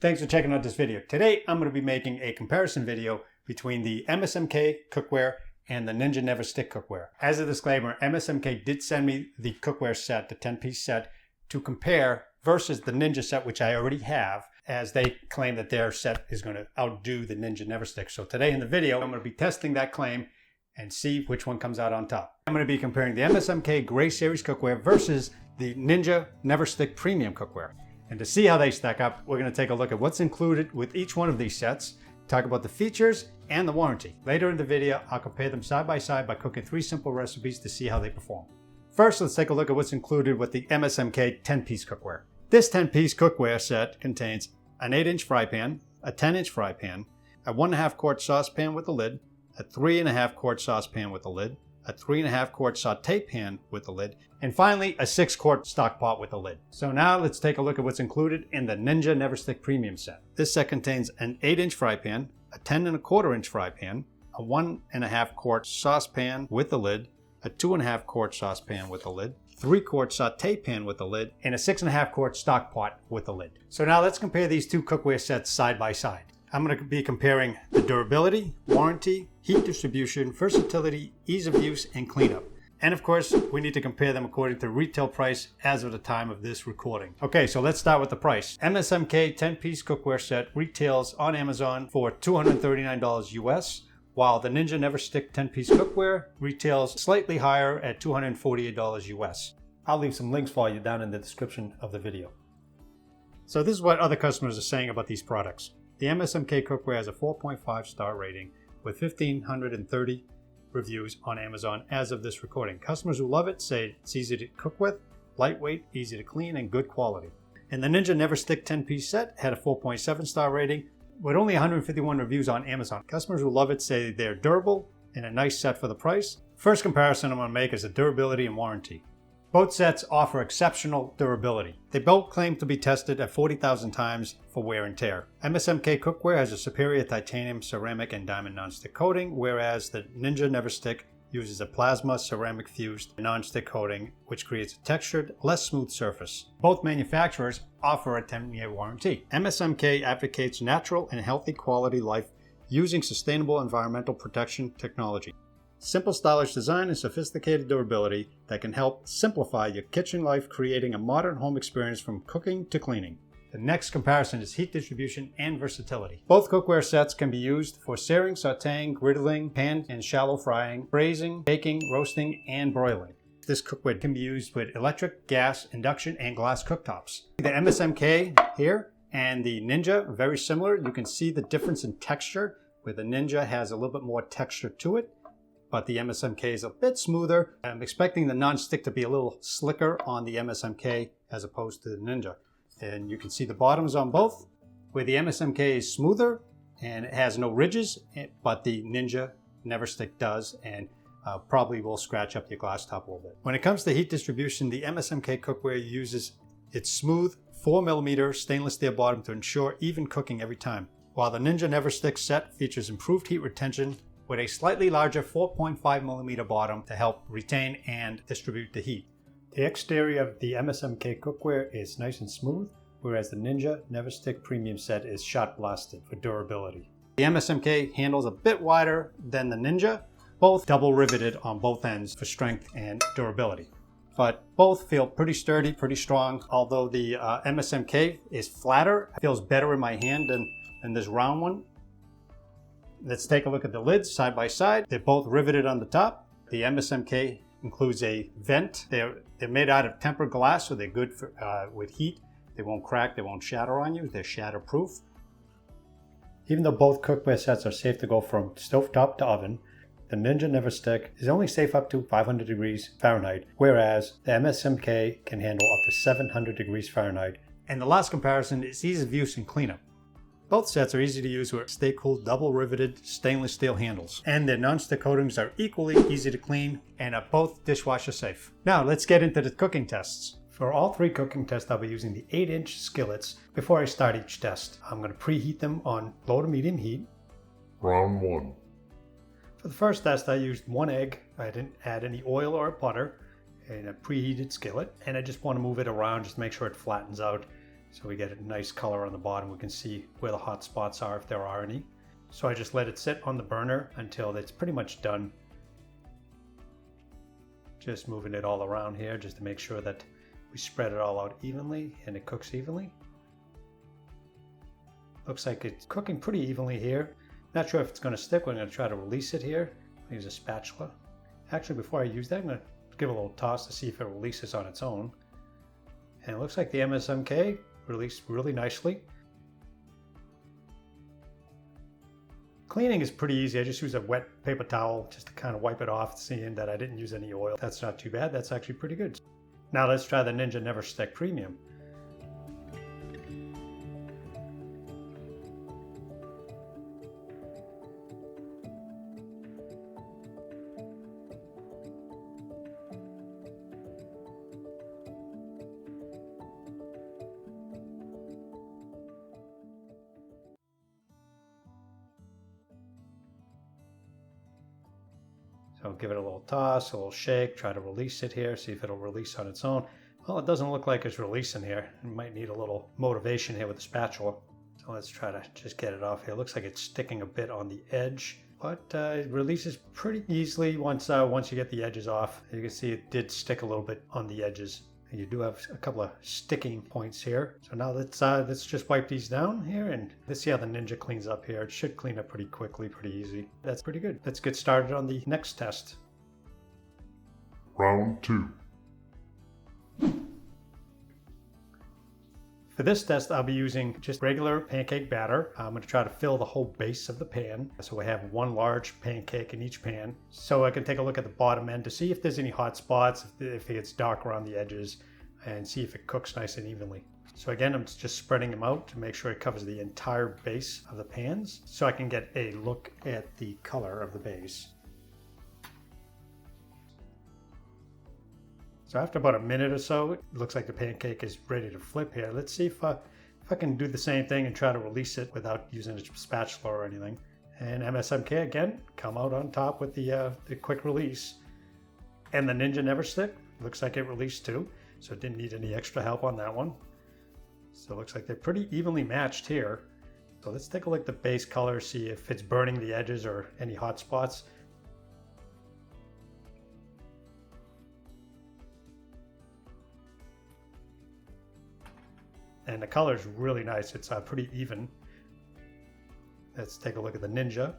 Thanks for checking out this video. Today I'm going to be making a comparison video between the MSMK cookware and the Ninja NeverStick cookware. As a disclaimer, MSMK did send me the cookware set, the 10-piece set, to compare versus the Ninja set, which I already have, as they claim that their set is going to outdo the Ninja NeverStick. So today in the video, I'm going to be testing that claim and see which one comes out on top. I'm going to be comparing the MSMK Gray Series cookware versus the Ninja NeverStick Premium cookware. And to see how they stack up, we're going to take a look at what's included with each one of these sets, talk about the features and the warranty. Later in the video, I'll compare them side by side by cooking 3 simple recipes to see how they perform. First, let's take a look at what's included with the MSMK 10-piece cookware. This 10-piece cookware set contains an 8-inch fry pan, a 10-inch fry pan, a 1.5 quart saucepan with a lid, a 3.5 quart saucepan with a lid, a 3.5 quart saute pan with a lid, and finally a 6 quart stock pot with a lid. So now let's take a look at what's included in the Ninja NeverStick Premium set. This set contains an 8-inch fry pan, a 10.25 inch fry pan, a 1.5 quart saucepan with a lid, a 2.5 quart saucepan with a lid, 3 quart saute pan with a lid, and a 6.5 quart stock pot with a lid. So now let's compare these two cookware sets side by side. I'm going to be comparing the durability, warranty, heat distribution, versatility, ease of use, and cleanup. And of course, we need to compare them according to retail price as of the time of this recording. Okay, so let's start with the price. MSMK 10-piece cookware set retails on Amazon for $239 US, while the Ninja NeverStick 10-piece cookware retails slightly higher at $248 US. I'll leave some links for you down in the description of the video. So this is what other customers are saying about these products. The MSMK cookware has a 4.5 star rating with 1,530 reviews on Amazon as of this recording. Customers who love it say it's easy to cook with, lightweight, easy to clean, and good quality. And the Ninja NeverStick 10-piece set had a 4.7 star rating with only 151 reviews on Amazon. Customers who love it say they're durable and a nice set for the price. First comparison I'm going to make is the durability and warranty. Both sets offer exceptional durability. They both claim to be tested at 40,000 times for wear and tear. MSMK cookware has a superior titanium, ceramic, and diamond nonstick coating, whereas the Ninja NeverStick uses a plasma ceramic fused nonstick coating, which creates a textured, less smooth surface. Both manufacturers offer a 10-year warranty. MSMK advocates natural and healthy quality life using sustainable environmental protection technology. Simple stylish design and sophisticated durability that can help simplify your kitchen life, creating a modern home experience from cooking to cleaning. The next comparison is heat distribution and versatility. Both cookware sets can be used for searing, sauteing, griddling, pan and shallow frying, braising, baking, roasting, and broiling. This cookware can be used with electric, gas, induction, and glass cooktops. The MSMK here and the Ninja are very similar. You can see the difference in texture, where the Ninja has a little bit more texture to it, but the MSMK is a bit smoother. I'm expecting the Nonstick to be a little slicker on the MSMK as opposed to the Ninja. And you can see the bottoms on both, where the MSMK is smoother and it has no ridges, but the Ninja NeverStick does, and probably will scratch up your glass top a little bit. When it comes to heat distribution, the MSMK cookware uses its smooth 4mm stainless steel bottom to ensure even cooking every time, while the Ninja NeverStick set features improved heat retention with a slightly larger 4.5mm bottom to help retain and distribute the heat. The exterior of the MSMK cookware is nice and smooth, whereas the Ninja NeverStick Premium set is shot blasted for durability. The MSMK handle's a bit wider than the Ninja, both double riveted on both ends for strength and durability. But both feel pretty sturdy, pretty strong, although the MSMK is flatter. It feels better in my hand than this round one. Let's take a look at the lids side by side. They're both riveted on the top. The MSMK includes a vent. They're made out of tempered glass, so they're good for, with heat. They won't crack, they won't shatter on you. They're shatterproof. Even though both cookware sets are safe to go from stovetop to oven, the Ninja NeverStick is only safe up to 500 degrees Fahrenheit, whereas the MSMK can handle up to 700 degrees Fahrenheit. And the last comparison is ease of use and cleanup. Both sets are easy to use with stay-cool double riveted stainless steel handles, and their non-stick coatings are equally easy to clean and are both dishwasher safe. Now let's get into the cooking tests. For all 3 cooking tests, I'll be using the 8-inch skillets. Before I start each test, I'm going to preheat them on low to medium heat. Round 1. For the first test, I used 1 egg. I didn't add any oil or butter in a preheated skillet, and I just want to move it around just to make sure it flattens out. So we get a nice color on the bottom. We can see where the hot spots are if there are any. So I just let it sit on the burner until it's pretty much done. Just moving it all around here just to make sure that we spread it all out evenly and it cooks evenly. Looks like it's cooking pretty evenly here. Not sure if it's going to stick. We're going to try to release it here. Use a spatula. Actually, before I use that, I'm going to give it a little toss to see if it releases on its own. And it looks like the MSMK released really nicely. Cleaning is pretty easy. I just use a wet paper towel just to kind of wipe it off, seeing that I didn't use any oil. That's not too bad. That's actually pretty good. Now let's try the Ninja NeverStick Premium. So give it a little toss, a little shake, try to release it here, see if it'll release on its own. Well, it doesn't look like it's releasing here. It might need a little motivation here with the spatula. So let's try to just get it off here. It looks like it's sticking a bit on the edge, but it releases pretty easily once you get the edges off. You can see it did stick a little bit on the edges. You do have a couple of sticking points here. So now let's just wipe these down here and let's see how the Ninja cleans up here. It should clean up pretty quickly, pretty easy. That's pretty good. Let's get started on the next test. Round 2. For this test, I'll be using just regular pancake batter. I'm going to try to fill the whole base of the pan. So we have one large pancake in each pan. So I can take a look at the bottom end to see if there's any hot spots, if it gets dark around the edges, and see if it cooks nice and evenly. So again, I'm just spreading them out to make sure it covers the entire base of the pans so I can get a look at the color of the base. So after about a minute or so, it looks like the pancake is ready to flip here. Let's see if I can do the same thing and try to release it without using a spatula or anything. And MSMK again, come out on top with the quick release. And the Ninja NeverStick, looks like it released too. So it didn't need any extra help on that one. So it looks like they're pretty evenly matched here. So let's take a look at the base color, see if it's burning the edges or any hot spots. And the color is really nice. It's pretty even. Let's take a look at the Ninja.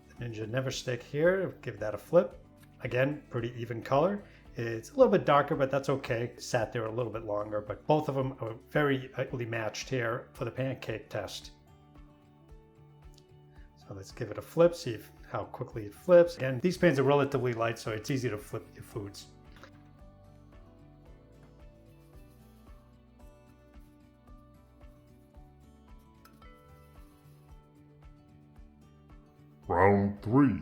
The Ninja NeverStick here. Give that a flip. Again, pretty even color. It's a little bit darker, but that's okay. It sat there a little bit longer, but both of them are very equally matched here for the pancake test. So let's give it a flip, see how quickly it flips. Again, these pans are relatively light, so it's easy to flip your foods. Round 3.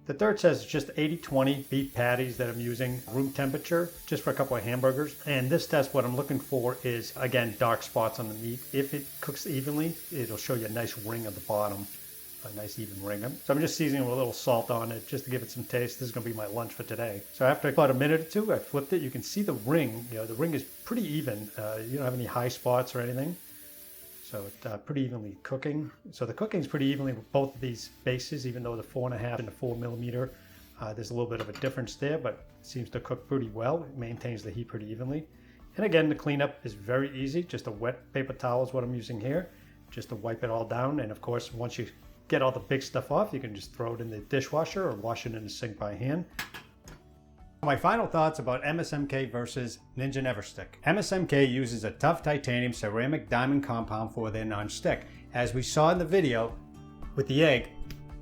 The third test is just 80-20 beef patties that I'm using, room temperature, just for a couple of hamburgers. And this test, what I'm looking for is, again, dark spots on the meat. If it cooks evenly, it'll show you a nice ring at the bottom, a nice even ring. So I'm just seasoning with a little salt on it just to give it some taste. This is going to be my lunch for today. So after about a minute or two, I flipped it. You can see the ring. You know, the ring is pretty even. You don't have any high spots or anything. So it's pretty evenly cooking. So the cooking is pretty evenly with both of these bases, even though the 4.5 and the 4mm, there's a little bit of a difference there, but it seems to cook pretty well. It maintains the heat pretty evenly. And again, the cleanup is very easy. Just a wet paper towel is what I'm using here, just to wipe it all down. And of course, once you get all the big stuff off, you can just throw it in the dishwasher or wash it in the sink by hand. My final thoughts about MSMK versus Ninja NeverStick. MSMK uses a tough titanium ceramic diamond compound for their nonstick. As we saw in the video with the egg,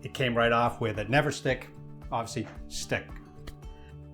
it came right off where the NeverStick obviously stick.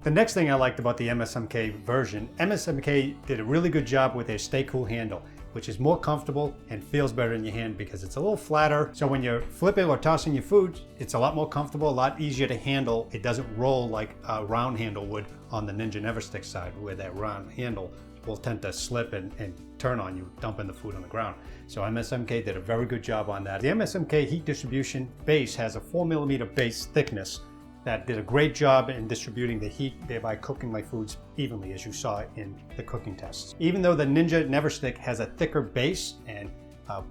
The next thing I liked about the MSMK version, MSMK did a really good job with their Stay Cool handle, which is more comfortable and feels better in your hand because it's a little flatter. So when you're flipping or tossing your food, it's a lot more comfortable, a lot easier to handle. It doesn't roll like a round handle would on the Ninja NeverStick side, where that round handle will tend to slip and turn on you, dumping the food on the ground. So MSMK did a very good job on that. The MSMK heat distribution base has a 4mm base thickness that did a great job in distributing the heat, thereby cooking my foods evenly, as you saw in the cooking tests. Even though the Ninja NeverStick has a thicker base and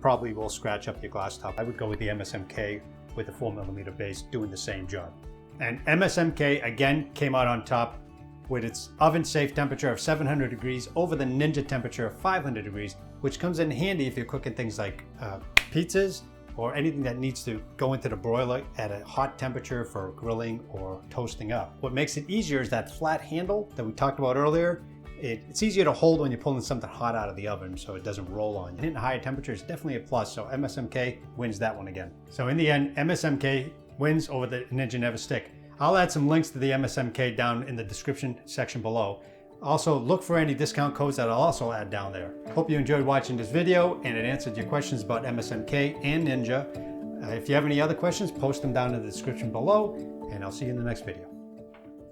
probably will scratch up your glass top, I would go with the MSMK with a 4mm base doing the same job. And MSMK again came out on top with its oven safe temperature of 700 degrees over the Ninja temperature of 500 degrees, which comes in handy if you're cooking things like pizzas or anything that needs to go into the broiler at a hot temperature for grilling or toasting up. What makes it easier is that flat handle that we talked about earlier. It's easier to hold when you're pulling something hot out of the oven so it doesn't roll on you. Hitting higher temperature is definitely a plus, so MSMK wins that one again. So in the end, MSMK wins over the Ninja NeverStick. I'll add some links to the MSMK down in the description section below. Also, look for any discount codes that I'll also add down there. Hope you enjoyed watching this video and it answered your questions about MSMK and Ninja. If you have any other questions, post them down in the description below, and I'll see you in the next video.